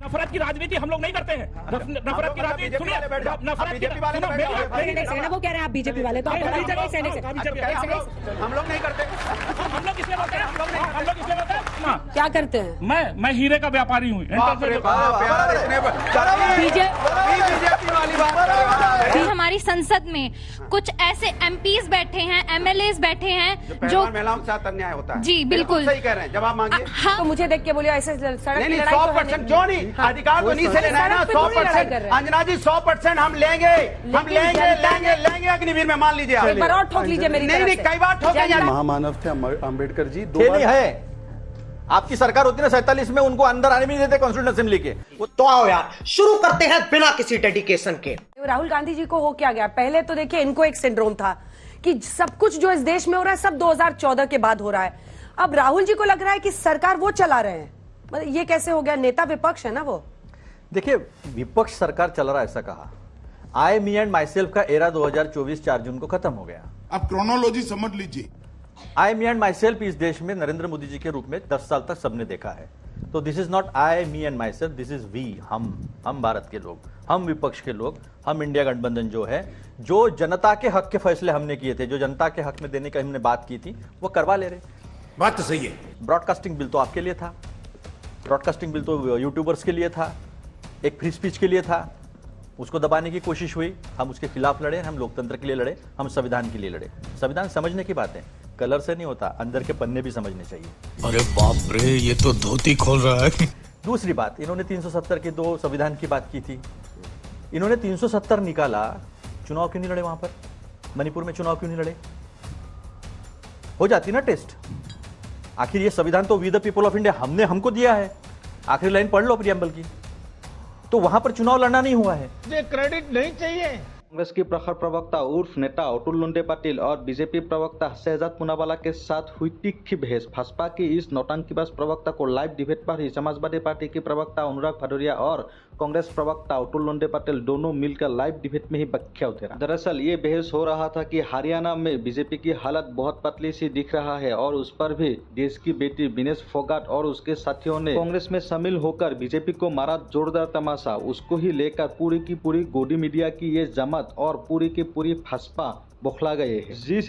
नफरत की राजनीति हम लोग नहीं करते हैं। नफरत की राजनीति सुनिए, नफरत की वो कह रहे हैं आप बीजेपी वाले, तो हम लोग नहीं करते। हम लोग इसलिए बोलते हैं, हम लोग इसलिए बोलते हैं क्या करते हैं? मैं हीरे का व्यापारी हूँ। बीजेपी वाली बात। हमारी संसद में कुछ ऐसे एमपीज बैठे हैं, एमएलएस बैठे हैं जो महिलाओं के साथ अन्याय होता है। जी बिल्कुल सही कह रहे हैं। जवाब मांगिए। तो मुझे देख के बोलिए ऐसे सड़क की लड़ाई 100% क्यों नहीं? अधिकार तो नहीं से लेना है ना। 100% अंजना जी 100% हम लेंगे अग्निवीर में, मान लीजिए आप। एक बार और ठोक लीजिए मेरी नहीं, कई बार ठोके। महामानव थे अम्बेडकर जी। नहीं है, आपकी सरकार होती ना 47 में, उनको अंदर आने भी नहीं देते कॉन्स्टिट्यूशन असेंबली के। तो आओ यार शुरू करते हैं बिना किसी डेडिकेशन के। राहुल गांधी जी को हो क्या गया? पहले तो देखिए इनको एक सिंड्रोम था कि सब कुछ जो इस देश में हो रहा है सब 2014 के बाद हो रहा है। अब राहुल जी को लग रहा है कि सरकार वो चला रहे हैं। मतलब ये कैसे हो गया? नेता विपक्ष है ना वो। देखिए, विपक्ष सरकार चल रहा है ऐसा कहा। आई मी एंड माई सेल्फ का एरा 2024 4 जून को खत्म हो गया। अब क्रोनोलॉजी समझ लीजिए। आई मी एंड माई सेल्फ इस देश में नरेंद्र मोदी जी के रूप में 10 साल तक सबने देखा है। तो this is not I me and myself, this is we, हम भारत के लोग, हम विपक्ष के लोग, हम इंडिया गठबंधन जो है, जो जनता के हक के फैसले हमने किए थे, जो जनता के हक में देने का हमने बात की थी, वो करवा ले रहे। बात तो सही है। ब्रॉडकास्टिंग बिल तो आपके लिए था, ब्रॉडकास्टिंग बिल तो यूट्यूबर्स के लिए था, एक फ्री स्पीच के लिए था, उसको दबाने की कोशिश हुई, हम उसके खिलाफ लड़े, हम लोकतंत्र के लिए लड़े, हम संविधान के लिए लड़े। संविधान समझने की बात है, कलर से नहीं होता, अंदर के पन्ने भी समझने चाहिए। अरे बाप रे, ये तो धोती खोल रहा है। दूसरी बात, इन्होंने 370 के 2 संविधान की बात की थी। इन्होंने 370 निकाला, चुनाव क्यों नहीं लड़े? वहां पर मणिपुर में चुनाव क्यों नहीं लड़े? हो जाती ना टेस्ट। आखिर ये संविधान तो we the people of India हमको दिया है। आखिरी लाइन पढ़ लो प्रियम्बल की। तो वहां पर चुनाव लड़ना नहीं हुआ है। मुझे क्रेडिट नहीं चाहिए। कांग्रेस की प्रखर प्रवक्ता उर्फ नेता अतुल लोंढे पाटिल और बीजेपी प्रवक्ता शहजाद पूनावाला के साथ हुई तीखी बहस। भाजपा की इस नौटंकीबाज प्रवक्ता को लाइव डिबेट पर ही समाजवादी पार्टी की प्रवक्ता अनुराग भदौरिया और कांग्रेस प्रवक्ता अतुल लोंढे पाटिल दोनों मिलकर लाइव डिबेट में ही बख्या उतरा। दरअसल ये बहस हो रहा था कि हरियाणा में बीजेपी की हालत बहुत पतली सी दिख रहा है और उस पर भी देश की बेटी विनेश फोगाट और उसके साथियों ने कांग्रेस में शामिल होकर बीजेपी को मारा जोरदार तमाशा। उसको ही लेकर पूरी की पूरी गोदी मीडिया की ये जमात और पूरी की पूरी भाजपा बौखला गए हैं। जिस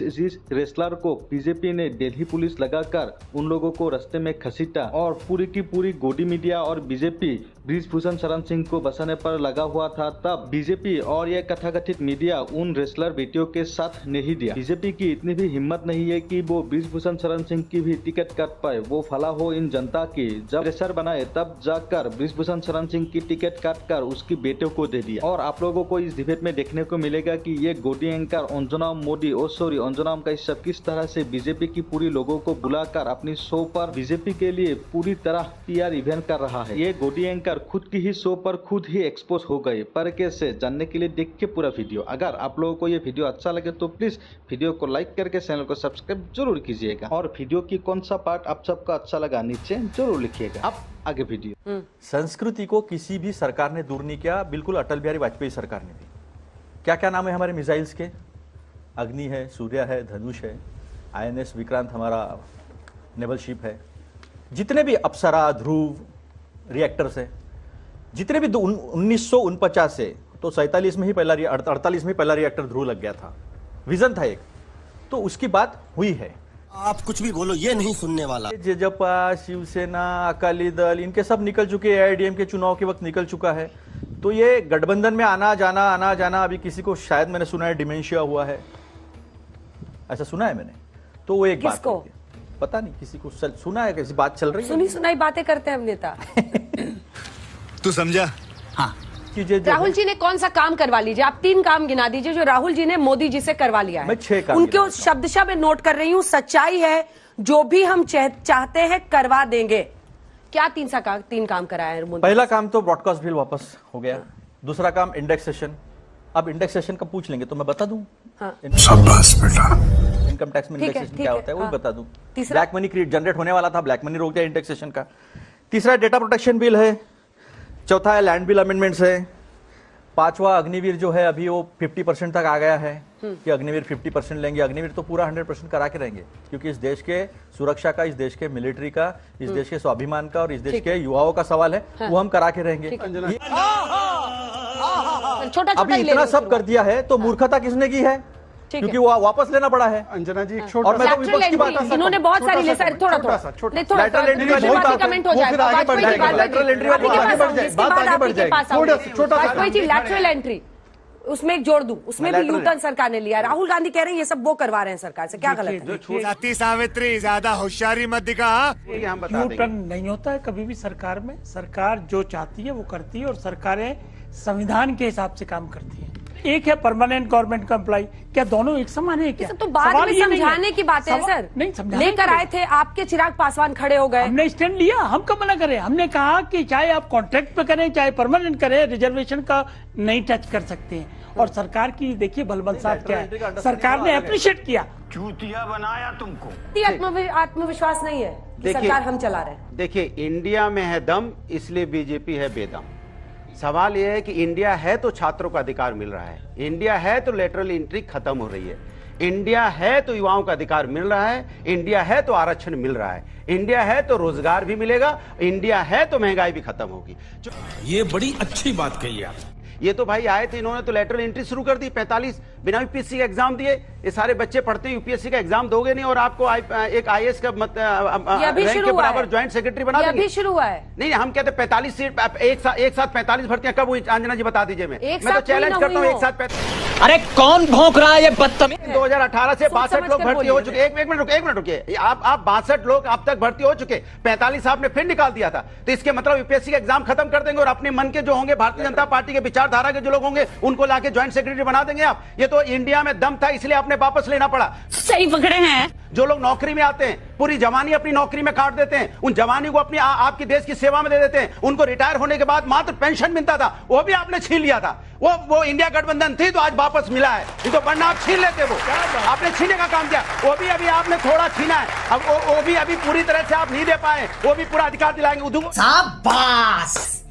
रेसलर को बीजेपी ने दिल्ली पुलिस लगाकर उन लोगों को रास्ते में घसीटा और पूरी की पूरी गोदी मीडिया और बीजेपी ब्रिजभूषण शरण सिंह को बचाने पर लगा हुआ था, तब बीजेपी और ये कथाकथित मीडिया उन रेसलर बेटियों के साथ नहीं दिया। बीजेपी की इतनी भी हिम्मत नहीं है कि वो ब्रिजभूषण शरण सिंह की भी टिकट काट पाए। वो फला हो इन जनता की, जब रेसर बनाए तब जाकर ब्रिजभूषण शरण सिंह की टिकट काट कर उसकी बेटियों को दे दिया। और आप लोगों को इस डिबेट में देखने को मिलेगा कि ये गोदी एंकर अंजुना मोदी अंजुनाम का सब किस तरह से बीजेपी की पूरी लोगों को बुलाकर अपनी शो पर बीजेपी के लिए पूरी तरह पीआर इवेंट कर रहा है। ये गोदी एंकर खुद की ही शो पर खुद ही एक्सपोज हो गए। पर कैसे जानने के लिए देखिए पूरा वीडियो। अगर आप लोगों को ये वीडियो अच्छा लगे तो प्लीज वीडियो को लाइक करके चैनल को सब्सक्राइब जरूर कीजिएगा और वीडियो की कौन सा पार्ट आप सबका अच्छा लगा नीचे जरूर लिखिएगा। अब आगे वीडियो। संस्कृति को किसी भी सरकार ने दूर नहीं किया, बिल्कुल अटल बिहारी वाजपेयी सरकार ने भी। क्या क्या नाम है हमारे मिसाइल्स के? अग्नि है, सूर्य है, धनुष है, INS विक्रांत हमारा नेवल शिप है। जितने भी अप्सरा, ध्रुव रिएक्टर्स है, जितने भी 1949 से तो 47 में ही पहला 48 में पहला रिएक्टर ध्रुव लग गया था। विजन था एक, तो उसकी बात हुई है। आप कुछ भी बोलो, ये नहीं सुनने वाला। जेजेपा, शिवसेना, अकाली दल, इनके सब निकल चुके हैं। AIDM के चुनाव के वक्त निकल चुका है। तो ये गठबंधन में आना जाना अभी किसी को शायद मैंने सुना है डिमेंशिया हुआ है, ऐसा सुना है मैंने। तो वो एक बात पता नहीं किसी को सुना है, कैसी बात चल रही है। सुनी सुनाई बातें करते हैं हम नेता। तू समझा? हाँ। राहुल जी ने कौन सा काम करवा लीजिए? आप 3 काम गिना दीजिए जो राहुल जी ने मोदी जी से करवा लिया है। मैं 6 काम उनके शब्दशः में नोट कर रही हूँ। सच्चाई है, जो भी हम चाहते हैं करवा देंगे। क्या 3 काम कराया है? पहला काम तो ब्रॉडकास्ट बिल वापस हो गया। दूसरा काम इंडेक्सेशन। अब इंडेक्सेशन का पूछ लेंगे तो मैं बता दूं। हाँ। शाबाश बेटा। इनकम टैक्स में इंडेक्सेशन क्या होता है वो बता दूं। ब्लैक मनी क्रिएट जनरेट होने वाला था, ब्लैक मनी रोक दिया इंडेक्सेशन का। तीसरा डेटा प्रोटेक्शन बिल है। चौथा है लैंड बिल अमेंडमेंट्स है। पांचवा अग्निवीर जो है अभी वो 50% तक आ गया है कि अग्निवीर 50% लेंगे। अग्निवीर तो पूरा 100% करा के रहेंगे, क्योंकि इस देश के सुरक्षा का, इस देश के मिलिट्री का, इस देश के स्वाभिमान का और इस देश के युवाओं का सवाल है, वो हम करा के रहेंगे। अभी इतना सब कर दिया है तो मूर्खता किसने की है? क्योंकि वो वापस लेना पड़ा है। अंजना जी एक और मैं तो विपक्ष की बात इन्होंने बहुत सारी ले सर, थोड़ा लेटरल एंट्री वाली बात कमेंट हो जाएगा, आगे बढ़ जाएगा, लेटरल एंट्री वाली बात आगे बढ़ जाएगी। छोटा जी लैटरल एंट्री उसमें एक जोड़ दूं, उसमें भी यूटर्न सरकार ने लिया। राहुल गांधी कह रहे हैं ये सब वो करवा रहे हैं सरकार से, क्या गलत है? सती सावित्री ज्यादा होशियारी मत दिखा। यूटर्न नहीं होता है कभी भी सरकार में। सरकार जो चाहती है वो करती है और सरकारें संविधान के हिसाब से काम करती है। एक है परमानेंट गवर्नमेंट का एम्प्लॉय, क्या दोनों एक समान है क्या? तो बाद में समझाने की बात है सर। नहीं, लेकर आए थे आपके चिराग पासवान खड़े हो गए, हमने स्टैंड लिया, हम कब मना करें? हमने कहा कि चाहे आप कॉन्ट्रैक्ट पे करें चाहे परमानेंट करें, रिजर्वेशन का नहीं टच कर सकते हैं। और सरकार की देखिए बलबंत साहब क्या है, सरकार ने अप्रिशिएट किया। चूतिया बनाया तुमको। आत्मविश्वास नहीं है कि सरकार हम चला रहे हैं। देखिए, इंडिया में है दम, इसलिए बीजेपी है बेदम। सवाल यह है कि इंडिया है तो छात्रों का अधिकार मिल रहा है, इंडिया है तो लेटरल एंट्री खत्म हो रही है, इंडिया है तो युवाओं का अधिकार मिल रहा है, इंडिया है तो आरक्षण मिल रहा है, इंडिया है तो रोजगार भी मिलेगा, इंडिया है तो महंगाई भी खत्म होगी। ये बड़ी अच्छी बात कही आप। ये तो भाई आए थे, इन्होंने तो लेटरल एंट्री शुरू कर दी। 45 बिना यूपीएससी का एग्जाम दिए, ये सारे बच्चे पढ़ते हैं, यूपीएससी का एग्जाम दोगे नहीं और आपको एक आईएएस का रैंक के बराबर ज्वाइंट सेक्रेटरी बना देंगे। शुरू हुआ है। नहीं, हम कहते 45 सीट एक साथ 45 भर्तियां कब हुई? अंजना जी बता दीजिए। मैं तो चैलेंज करता हूँ, एक साथ। अरे कौन भौंक रहा है ये बदतमीज? 2018 से 62 लोग भर्ती हो चुके। एक मिनट रुकिए। आप 62 लोग अब तक भर्ती हो चुके, 45 आपने फिर निकाल दिया था। तो इसके मतलब यूपीएससी का एग्जाम खत्म कर देंगे और अपने मन के जो होंगे, भारतीय जनता पार्टी के विचारधारा के जो लोग होंगे, उनको लाके ज्वाइंट सेक्रेटरी बना देंगे आप। ये तो इंडिया में दम था, इसलिए आपने वापस लेना पड़ा। सही पकड़े हैं। जो लोग नौकरी में आते हैं, पूरी जवानी अपनी नौकरी में काट देते हैं, उन जवानी को अपनी आपकी देश की सेवा में दे देते हैं, उनको रिटायर होने के बाद मात्र पेंशन मिलता था, वो भी आपने छीन लिया था। वो इंडिया गठबंधन थी तो आज वापस मिला है, नहीं तो वरना आप छीन लेते। वो आपने छीने का काम किया, वो भी अभी आपने थोड़ा छीना है। अब वो भी अभी पूरी तरह से आप नहीं दे पाए, वो भी पूरा अधिकार दिलाएंगे।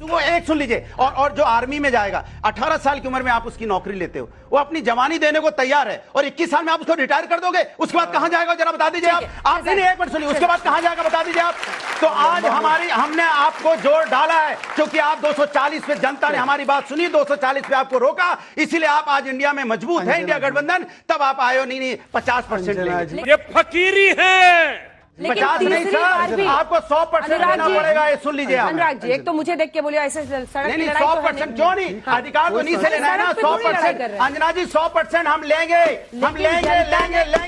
वो एक सुन लीजिए, और जो आर्मी में जाएगा 18 साल की उम्र में आप उसकी नौकरी लेते हो, वो अपनी जवानी देने को तैयार है और 21 साल में आप उसको रिटायर कर दोगे, उसके बाद कहां जाएगा जरा बता दीजिए आप नहीं, एक मिनट सुनिए, उसके बाद कहां जाएगा बता दीजिए आप। तो आज हमने आपको जोर डाला है क्योंकि आप 240 पे जनता ने हमारी बात सुनी, 240 पे आपको रोका, इसीलिए आप आज इंडिया में मजबूत है, इंडिया गठबंधन। तब आप आए हो, नहीं 50% ये फकीरी है। 50 नहीं सर, आपको 100% देना पड़ेगा। ये सुन लीजिए आप। अनुराग जी, एक तो मुझे देख के बोलिए ऐसे सड़क नहीं 100% क्यों नहीं? अधिकार तो नहीं से लेना है ना। 100% अंजना जी 100% हम लेंगे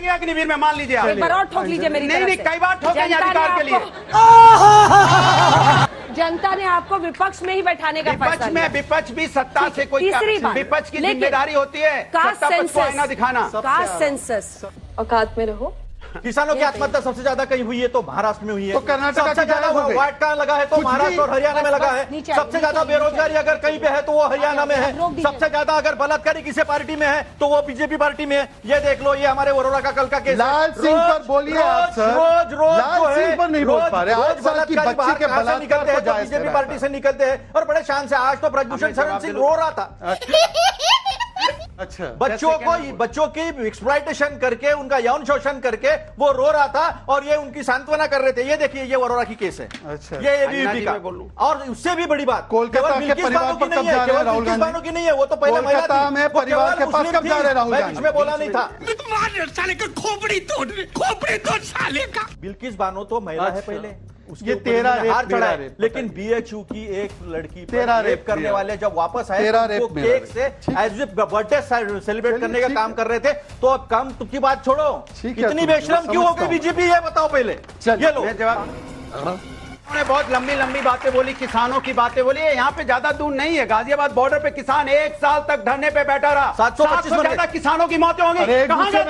अग्निवीर में, मान लीजिए आप। एक बार और ठोक लीजिए मेरी नहीं, कई बार ठोके अधिकार के लिए। जनता ने आपको विपक्ष में ही बैठाने का फैसला किया। विपक्ष भी सत्ता से कोई, विपक्ष की जिम्मेदारी होती है सत्ता पर आईना दिखाना। कास्ट सेंसस, औकात में रहो। किसानों की आत्महत्या सबसे ज्यादा कहीं हुई है तो महाराष्ट्र में हुई है, तो कर्नाटक सबसे ज्यादा व्हाइट कार्ड लगा है तो महाराष्ट्र और हरियाणा में लगा है, सबसे ज्यादा बेरोजगारी अगर कहीं पे है तो वो हरियाणा में है, सबसे ज्यादा अगर बलात्कारी किसी पार्टी में है तो वो बीजेपी पार्टी में है। ये देख लो, ये हमारे वरोरा का कल का केस। लाल सिंह पर बोलिए आप सर। रोज लाल सिंह पर नहीं बोल पा रहे। आज साल की बच्ची के बलात्कार निकलते हैं तो बीजेपी पार्टी से निकलते हैं और बड़े शान से। आज तो ब्रजभूषण शरण सिंह रो रहा था। अच्छा, बच्चों की एक्सप्लॉयटेशन करके, उनका यौन शोषण करके वो रो रहा था और ये उनकी सांत्वना कर रहे थे। ये देखिए, ये वरोरा की केस है। अच्छा, ये एबीवीपी का। और उससे भी बड़ी बात, कोलकाता के परिवार पर कब जा रहे हैं राहुल गांधी? की नहीं है, वो तो पहले कोलकाता में परिवार के पास कब जा रहे हैं राहुल गांधी? मैं बोला नहीं था। साले का खोपड़ी तोड़ साले का। बिल्किस बानो तो महिला है पहले, ये 13 हार चढ़ा है, लेकिन बीएचयू की एक लड़की 13 रेप करने वाले जब वापस आए तो केक से एज ए बर्थडे सेलिब्रेट करने का काम कर रहे थे। तो अब कम की बात छोड़ो, इतनी बेशरम क्यों हो गई बीजेपी, ये बताओ पहले। ये लो जवाब। उन्होंने बहुत लंबी बातें बोली, किसानों की बातें बोली। यहाँ पे ज्यादा दूर नहीं है, गाजियाबाद बॉर्डर पे किसान 1 साल तक धरने पे बैठा रहा। 725 ज्यादा किसानों की मौतें होंगी। कहां थे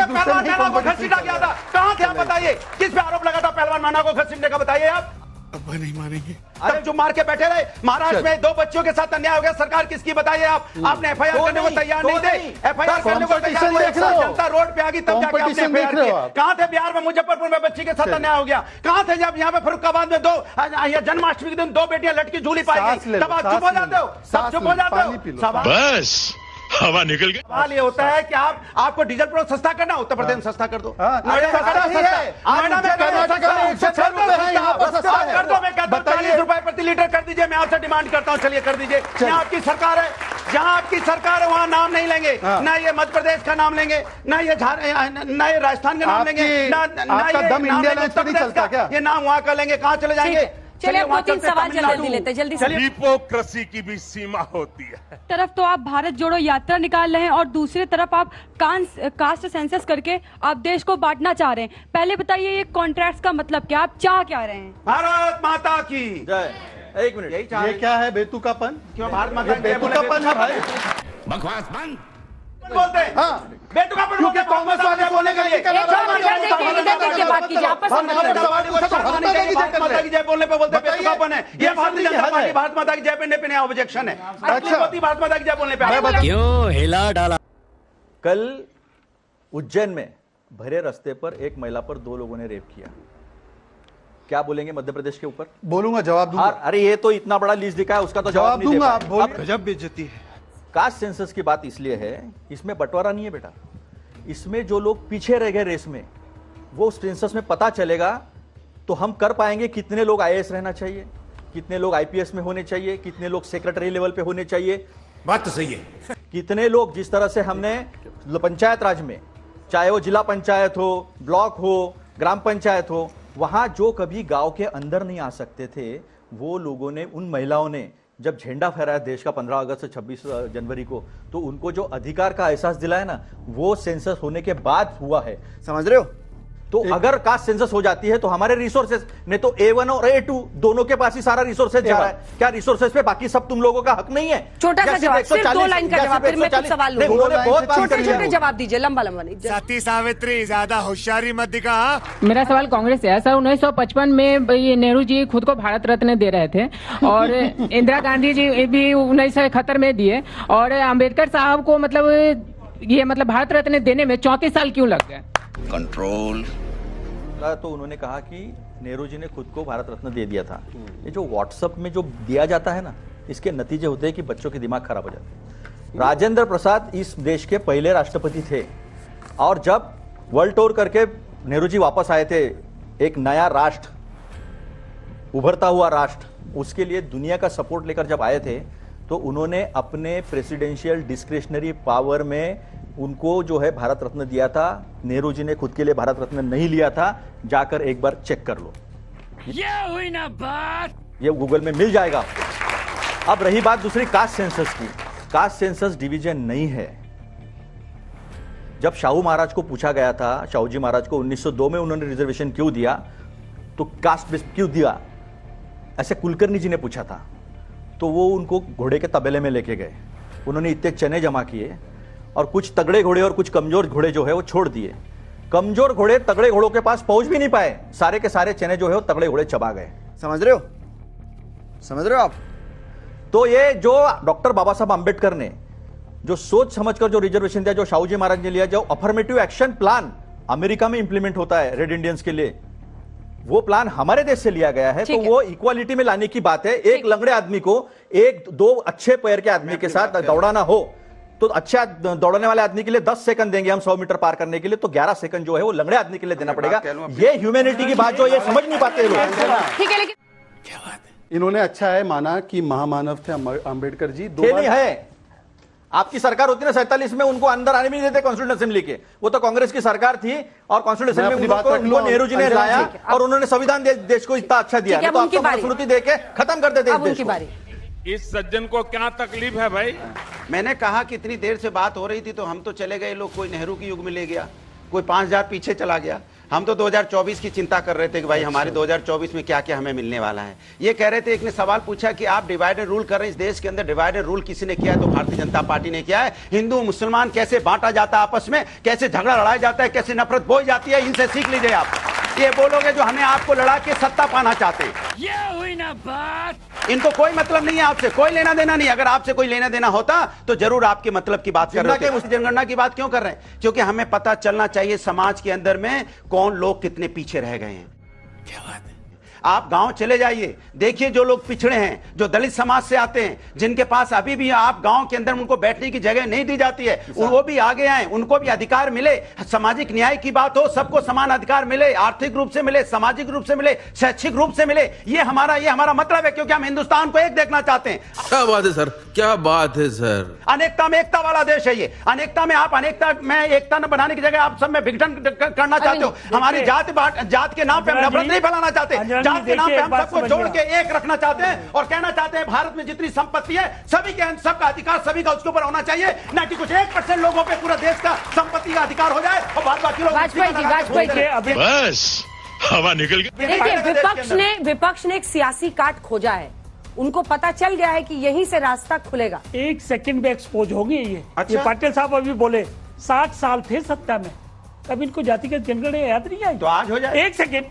पहलवान मैना को घसीटा गया था? कहां थे आप बताइए? किस पे आरोप लगा था पहलवान मैना को घसीटने का, बताइए आप। अब नहीं मानेंगे। अरे जो मार के बैठे रहे, महाराष्ट्र में 2 बच्चियों के साथ अन्याय हो गया, सरकार किसकी बताइए आप? आपने एफआईआर करने को तैयार नहीं थे, एफआईआर करने को तैयार नहीं थे, जनता रोड पे आ गई तब जाके आपने एफआईआर किया। कहां थे बिहार में मुजफ्फरपुर में बच्ची के साथ अन्याय हो गया? कहां थे जब यहाँ पे फर्रुखाबाद में जन्माष्टमी के दिन 2 बेटियां लटकी झूली पाई गई? तब आप चुप हो जाते हो, सब चुप हो जाते हो। बस हवा निकल गई। सवाल ये होता है कि आपको डीजल पेट्रोल सस्ता करना, उत्तर प्रदेश में सस्ता कर दो, ₹40 प्रति लीटर कर दीजिए। मैं आपसे डिमांड करता हूँ, चलिए कर दीजिए। जहाँ आपकी सरकार है, जहाँ आपकी सरकार है, वहाँ नाम नहीं लेंगे, ना ये मध्य प्रदेश का नाम लेंगे, ना ये राजस्थान का नाम लेंगे, ना ये नाम वहाँ का लेंगे। कहाँ चले जाएंगे? चलिए 2-3 सवाल जल्दी लेते, जल्दी से। हिपोक्रेसी की भी सीमा होती है। तरफ तो आप भारत जोड़ो यात्रा निकाल रहे हैं और दूसरी तरफ आप कास्ट सेंसस करके आप देश को बांटना चाह रहे हैं। पहले बताइए ये कॉन्ट्रैक्ट्स का मतलब क्या, आप चाह क्या रहे हैं? भारत माता की जय। एक मिनट, ये क्या है बेतुकापन? क्यों भारत माता की बेतुकापन है भाई? बकवास बंद बोलते हैं। बेतुकापन क्योंकि कांग्रेस वाले बोलने के लिए माता की जय बोलने पे बोलते बेतुकापन है। ये भारतीय जनता पार्टी भारत माता की जय पे ऑब्जेक्शन है। भारत माता की जय बोलने पे क्यों हिला डाला? कल उज्जैन में भरे रास्ते पर एक महिला पर 2 लोगों ने रेप किया। क्या बोलेंगे मध्य प्रदेश के ऊपर? बोलूंगा, जवाब दूंगा। अरे ये तो इतना बड़ा लिस्ट दिखा है, उसका तो जवाब नहीं दे दूंगा। पाए। आप गजब बेइज्जती है। कास्ट सेंसस की बात इसलिए है, इसमें बंटवारा नहीं है बेटा। इसमें जो लोग पीछे रह गए रेस में, वो सेंसस में पता चलेगा तो हम कर पाएंगे कितने लोग आईएएस रहना चाहिए, कितने लोग आईपीएस में होने चाहिए, कितने लोग सेक्रेटरी लेवल पे होने चाहिए। बात तो सही है। कितने लोग, जिस तरह से हमने पंचायत राज में, चाहे वो जिला पंचायत हो, ब्लॉक हो, ग्राम पंचायत हो, वहां जो कभी गांव के अंदर नहीं आ सकते थे, वो लोगों ने, उन महिलाओं ने जब झंडा फहराया देश का 15 अगस्त से 26 जनवरी को, तो उनको जो अधिकार का एहसास दिलाया ना, वो सेंसस होने के बाद हुआ है। समझ रहे हो? तो अगर कास्ट सेंसस हो जाती है तो हमारे रिसोर्सेज, नहीं तो A1 और A2 दोनों के पास ही सारा रिसोर्सेज जा रहा है। क्या रिसोर्सेज पे बाकी सब तुम लोगों का हक नहीं है? छोटा सा जवाब, सिर्फ 2 लाइन का जवाब, फिर मैं कुछ सवाल लूंगा। छोटे-छोटे जवाब दीजिए, लंबा नहीं। सती सावित्री ज्यादा होशियारी मत दिखा। मेरा सवाल कांग्रेस से है। सर 1955 में ये नेहरू जी खुद को भारत रत्न दे रहे थे और इंदिरा गांधी जी भी 1971 में दिए, और अम्बेडकर साहब को मतलब भारत रत्न देने में 34 साल क्यों लग गए? कंट्रोल। तो उन्होंने कहा कि नेहरू जी ने खुद को भारत रत्न दे दिया था। ये जो व्हाट्सएप में जो दिया जाता है ना, इसके नतीजे होते हैं कि बच्चों के दिमाग खराब हो जाते हैं। राजेंद्र प्रसाद इस देश के पहले राष्ट्रपति थे, और जब वर्ल्ड टूर करके नेहरू जी वापस आए थे, एक नया राष्ट्र, उभरता हुआ राष्ट्र, उसके लिए दुनिया का सपोर्ट लेकर जब आए थे, तो उन्होंने अपने प्रेसिडेंशियल डिस्क्रिशनरी पावर में उनको जो है भारत रत्न दिया था। नेहरू जी ने खुद के लिए भारत रत्न नहीं लिया था, जाकर एक बार चेक कर लो। ये हुई ना बात। ये गूगल में मिल जाएगा आपको। अब रही बात दूसरी कास्ट सेंसस की। कास्ट सेंसस डिवीजन नहीं है। जब शाहू महाराज को पूछा गया था, शाहू जी महाराज को 1902 में उन्होंने रिजर्वेशन क्यों दिया, तो कास्ट बेस क्यों दिया, ऐसे कुलकर्णी जी ने पूछा था, तो वो उनको घोड़े के तबेले में लेके गए। उन्होंने इतने चने जमा किए और कुछ तगड़े घोड़े और कुछ कमजोर घोड़े जो है वो छोड़ दिए। कमजोर घोड़े तगड़े घोड़ों के पास पहुंच भी नहीं पाए, सारे के सारे चने जो है वो तगड़े घोड़े चबा गए। समझ रहे हो आप? तो ये जो डॉक्टर बाबा साहब आंबेडकर ने जो सोच समझकर जो रिजर्वेशन दिया, जो शाहू जी महाराज ने लिया, जो अफर्मेटिव एक्शन प्लान अमेरिका में इंप्लीमेंट होता है रेड इंडियंस के लिए, वो प्लान हमारे देश से लिया गया है। तो वो इक्वालिटी में लाने की बात है। एक लंगड़े आदमी को 1-2 अच्छे पैर के आदमी के साथ दौड़ाना हो, तो अच्छा दौड़ने वाले आदमी के लिए 10 सेकंड देंगे हम 100 मीटर पार करने के लिए, तो 11 सेकंड जो है वो लंगड़े आदमी के लिए देना पड़ेगा। ये ह्यूमैनिटी की बात जो ये समझ नहीं पाते लोग। ठीक है, लेकिन क्या बात है? इन्होंने अच्छा है माना कि महामानव थे अंबेडकर जी। नहीं है, आपकी सरकार होती ना 47 में, उनको अंदर आने भी नहीं देते कॉन्स्टिट्यूशन असेंबली के। वो तो कांग्रेस की सरकार थी और कॉन्स्टिट्यूशन असेंबली में उनको नेहरू जी ने लाया और उन्होंने संविधान देश को इतना अच्छा दिया, तो आपको मनुस्मृति देके खत्म कर देते देश को। इस सज्जन को क्या तकलीफ है भाई? मैंने कहा कि इतनी देर से बात हो रही थी तो हम तो चले गए लोग, कोई नेहरू के युग में ले गया, कोई 5000 पीछे चला गया। हम तो 2024 की चिंता कर रहे थे कि भाई हमारे 2024 में क्या क्या हमें मिलने वाला है। ये कह रहे थे, एक ने सवाल पूछा कि आप डिवाइडेड रूल कर रहे हैं, इस देश के अंदर डिवाइडेड रूल किसी ने किया है? तो भारतीय जनता पार्टी ने किया है। हिंदू मुसलमान कैसे बांटा जाता है, आपस में कैसे झगड़ा लड़ाया जाता है, कैसे नफरत बोई जाती है, इनसे सीख लीजिए आप। ये बोलोगे जो हमें आपको लड़ा के सत्ता पाना चाहते हैं। ये हुई ना बात। इनको कोई मतलब नहीं है आपसे, कोई लेना देना नहीं। अगर आपसे कोई लेना देना होता तो जरूर आपके मतलब की बात कर रहे थे। उस जनगणना की बात क्यों कर रहे हैं? क्योंकि हमें पता चलना चाहिए समाज के अंदर में कौन लोग कितने पीछे रह गए हैं। क्या बात है? आप गांव चले जाइए, देखिए जो लोग पिछड़े हैं, जो दलित समाज से आते हैं, जिनके पास अभी भी आप गांव के अंदर उनको बैठने की जगह नहीं दी जाती है, वो भी आगे आए, उनको भी अधिकार मिले। सामाजिक न्याय की बात हो, सबको समान अधिकार मिले, आर्थिक रूप से मिले, सामाजिक रूप से मिले, शैक्षिक रूप से मिले। ये हमारा मतलब है, क्योंकि हम हिंदुस्तान को एक देखना चाहते हैं। क्या बात है सर, क्या बात है सर। अनेकता में एकता वाला देश है ये। अनेकता में आप अनेकता में एकता न बनाने की जगह आप सब में विघटन करना चाहते हो। हमारी जात के नाम पे हम नफरत नहीं फैलाना चाहते, जात के नाम पे हम सबको जोड़ के एक रखना चाहते हैं और कहना चाहते हैं भारत में जितनी संपत्ति है सभी के सबका अधिकार सभी का उसके ऊपर होना चाहिए, ना कि कुछ 1% लोगों पे पूरा देश का संपत्ति का अधिकार हो जाए और बाद बाकी लोग। वाजपेयी जी बस हवा निकल गई। देखिए, विपक्ष ने एक सियासी काट खोजा है। उनको पता चल गया है कि यहीं से रास्ता खुलेगा। एक सेकंड में एक्सपोज होगी ये। अच्छा? ये पाटिल साहब अभी बोले 60 साल थे सत्ता में, तब इनको जातिगत जनगणना याद नहीं आई। तो आज हो जाए। एक सेकंड,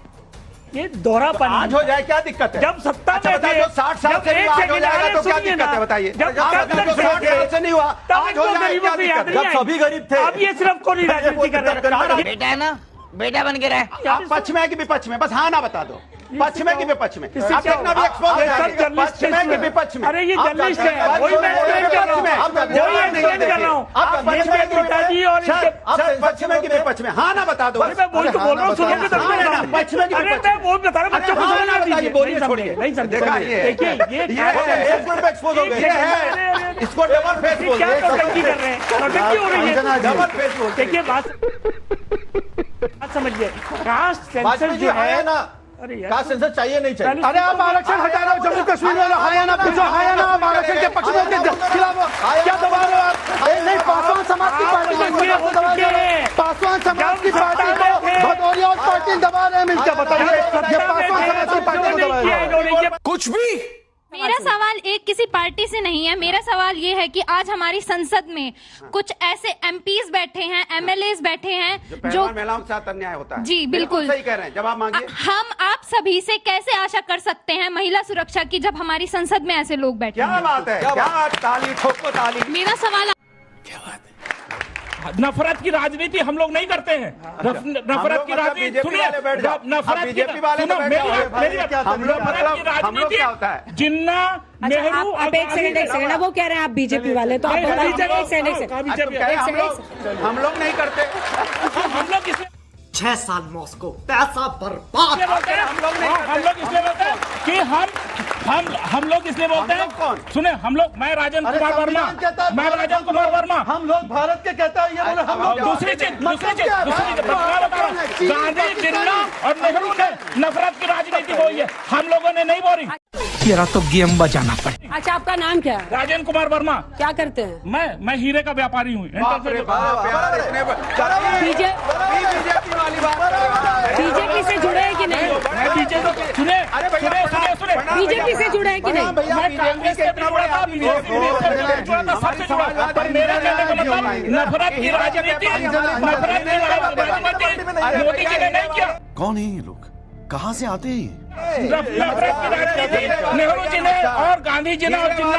ये दोहरा पानी आज हो जाए, क्या दिक्कत है? जब सत्ता में थे, 60 साल से आज हो जाएगा तो क्या दिक्कत है बताइए? जब 60 साल से नहीं हुआ, आज हो जाए, क्या दिक्कत है? जब सभी गरीब थे। अब ये सिर्फ को नहीं राजनीति कर रहे। बेटा है ना, बेटा बन के रहे। आप पक्ष में है कि विपक्ष में? बस हाँ ना बता दो, पक्ष में कि विपक्ष में? आप कितना भी एक्सपोज है, पक्ष में कि विपक्ष में? अरे ये जर्नलिस्ट है, वही मैं एक्सप्लेन कर रहा हूं, वही एक्सप्लेन कर रहा हूं। आप पक्ष में पिताजी और पक्ष में कि विपक्ष में? हाँ ना बता दो। मैं वही तो बोल रहा हूँ, सुनोगे तो पक्ष में कि विपक्ष में? मैं वो बता रहा हूँ, बच्चों को समझना दीजिए। बोलिए, छोड़िए। नहीं समझे। देखा ये एक्सपोज हो गया, इसको डबल फेस बोल क्या टोटकी कर रहे हैं? टोटकी हो रही है, डबल फेस बोल। देखिए बात समझिए, कास्ट सेंसर जो है ना, अरे कास्ट सेंसर चाहिए नहीं चाहिए? अरे आप आरक्षण हटा रहे हो, जम्मू कश्मीर में हाँ या ना पूछो, हाँ या ना। आप आरक्षण के पक्ष में के खिलाफ क्या दबा रहे हो आप? नहीं, पासवान समाज की पार्टी को दबा रहे हो। पासवान समाज की पार्टी को भदौरिया और पार्टी दबा रहे हैं मिलकर। बताइए, ये पासवान समाज की पार्टी को दबा रहे हैं। कुछ भी। मेरा सवाल एक किसी पार्टी से नहीं है। मेरा सवाल ये है कि आज हमारी संसद में कुछ ऐसे एमपीज बैठे हैं, एमएलएज बैठे हैं जो महिलाओं के साथ अन्याय होता है। जी बिल्कुल सही कह रहे हैं, जवाब मांगिए। हम आप सभी से कैसे आशा कर सकते हैं महिला सुरक्षा की जब हमारी संसद में ऐसे लोग बैठे हैं? क्या बात है, क्या ताली ठोको ताली। मेरा सवाल क्या बात है? नफरत की राजनीति हम लोग नहीं करते हैं। नफरत की राजनीति सुनिए, नफरत की राजनीति जिन्ना नेहरू। आप एक सेकंड, वो कह रहे हैं आप बीजेपी वाले, तो आप हम लोग नहीं करते। हम लोग इसलिए 6 साल मॉस्को, पैसा बर्बाद। हम लोग इसलिए बोलते हैं कि हम लोग इसलिए बोलते हैं। कौन सुने, हम लोग, मैं राजन कुमार वर्मा, मैं राजन कुमार वर्मा। हम लोग भारत के कहता है, ये बोले हम लोग। दूसरी चीज गांधी, जिन्ना और नेहरू ने नफरत की राजनीति बोली है, हम लोगों ने नहीं बोली। तेरा तो गेम बजाना पड़े। अच्छा, आपका नाम क्या है? राजन कुमार वर्मा। क्या करते हैं? मैं हीरे का व्यापारी हूँ। बीजेपी से जुड़े हैं कि नहीं? सुने, बीजेपी से जुड़े हैं कि नहीं? मैं कांग्रेस से भी जुड़ा था, बीजेपी से जुड़ा था, सबसे जुड़ा था। पर मेरा कहने का मतलब नफरत की राजनीति मोदी जी ने नहीं किया। कौन है ये लोग, कहाँ से आते हैं? नफरत की राजनीति नेहरू जी ने और गांधी जी ने और जिन्ना।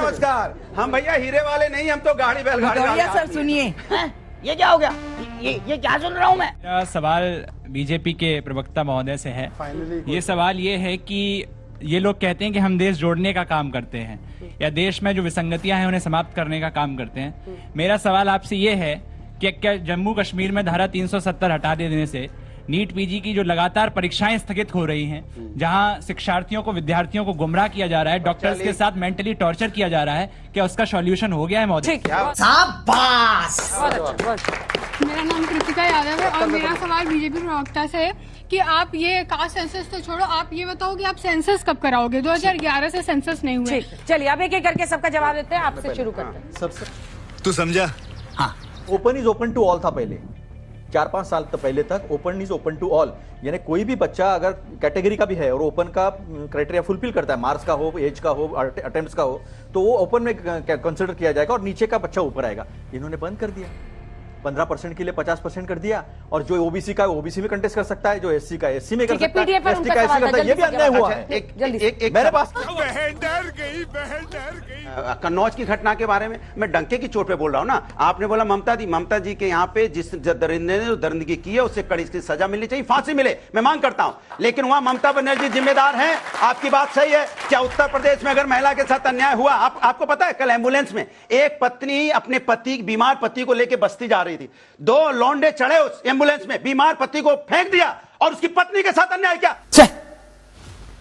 नमस्कार, हम भैया हीरे वाले नहीं, हम तो गाड़ी बैलगाड़ी। सर सुनिए, ये क्या हो गया? ये क्या सुन रहा हूँ मैं? मेरा सवाल बीजेपी के प्रवक्ता महोदय से है। ये सवाल ये है कि ये लोग कहते हैं कि हम देश जोड़ने का काम करते हैं या देश में जो विसंगतियां हैं उन्हें समाप्त करने का काम करते हैं। मेरा सवाल आपसे ये है कि क्या जम्मू कश्मीर में धारा 370 हटा देने से नीट पीजी की जो लगातार परीक्षाएं स्थगित हो रही हैं, जहां शिक्षार्थियों को, विद्यार्थियों को गुमराह किया जा रहा है, डॉक्टर्स के साथ मेंटली टॉर्चर किया जा रहा है, क्या उसका सॉल्यूशन हो गया है महोदय? मेरा नाम कृतिका यादव है और मेरा सवाल बीजेपी प्रवक्ता से है कि आप ये कास्ट सेंसस तो छोड़ो, आप ये बताओ कि आप सेंसस कब कराओगे? 2011 से सेंसस नहीं हुए। चलिए, अब एक एक करके सबका जवाब देते हैं। आपसे शुरू करते हैं। सबसे तू समझा? हाँ, open is open to all था पहले। 4-5 साल तक पहले तक open is open to all, यानी कोई भी बच्चा अगर कैटेगरी का भी है और ओपन का क्राइटेरिया फुलफिल करता है, मार्क्स का हो, एज का हो, अटेम्प्ट्स का हो, तो वो ओपन में कंसिडर किया जाएगा और नीचे का बच्चा ऊपर आएगा। इन्होंने बंद कर दिया। 15% के लिए 50% कर दिया, और जो ओबीसी का ओबीसी में कंटेस्ट कर सकता है, जो एससी का एससी में कर ठीक है, सकता है, पीटीआई पर एसटी उनका का एससी सवाल था, करता है, ये भी जल्दी से अन्याय हुआ जवाब। है। एक मेरे पास कन्नौज की घटना के बारे में मैं डंके की चोट पे बोल रहा हूं ना। आपने बोला ममता जी के यहाँ पे जिस दरिंदे ने दरिंदगी की है उससे कड़ी की सजा मिलनी चाहिए, फांसी मिले, मैं मांग करता हूं। लेकिन वहां ममता बनर्जी जिम्मेदार हैं। आपकी बात सही है। क्या उत्तर प्रदेश में अगर महिला के साथ अन्याय हुआ, आपको पता है कल एम्बुलेंस में एक पत्नी अपने बीमार पति को लेकर बस्ती जा रही थी, 2 लौंडे चढ़े उस एम्बुलेंस में, बीमार पति को फेंक दिया और उसकी पत्नी के साथ अन्याय किया।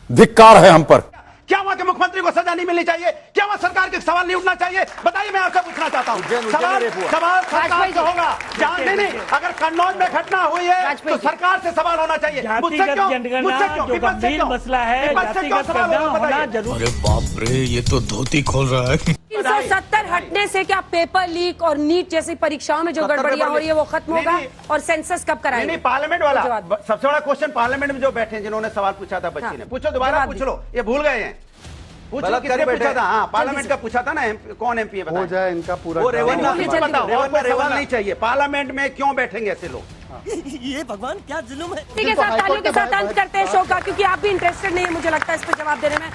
धिक्कार है हम पर। क्या वहां के मुख्यमंत्री को सजा नहीं मिलनी चाहिए? क्या वहां सरकार के सवाल नहीं उठना चाहिए? बताइए, मैं आपसे पूछना चाहता हूं। सवाल सरकार से होगा। नहीं, अगर कन्नौज में घटना हुई है तो सरकार से सवाल होना चाहिए। जातिगत जनगणना जो गंभीर मसला है, जातिगत जनगणना होना जरूरी। अरे बाप रे, ये तो धोती खोल रहा है। 370 हटने से क्या पेपर लीक और नीट जैसी परीक्षाओं में जो गड़बड़ियां हो रही है वो खत्म होगा? और सेंसस कब कराएंगे? नहीं, पार्लियामेंट वाला सबसे बड़ा क्वेश्चन, पार्लियामेंट में जो बैठे हैं जिन्होंने सवाल पूछा था बच्ची ने, पूछो दोबारा पूछ लो, ये भूल गए हैं। पूछो किसने पूछा था? हाँ, पार्लियामेंट का पूछा था ना, कौन एमपी है? हो जाए इनका पूरा। वो रेवन नहीं चाहिए। पार्लियामेंट में क्यों बैठेंगे ऐसे लोग? ये भगवान क्या जुल्म है। ठीक है सर, तालियों के साथ अंत करते हैं शो का, क्योंकि आप भी इंटरेस्टेड नहीं है मुझे लगता है इस पर जवाब देने में।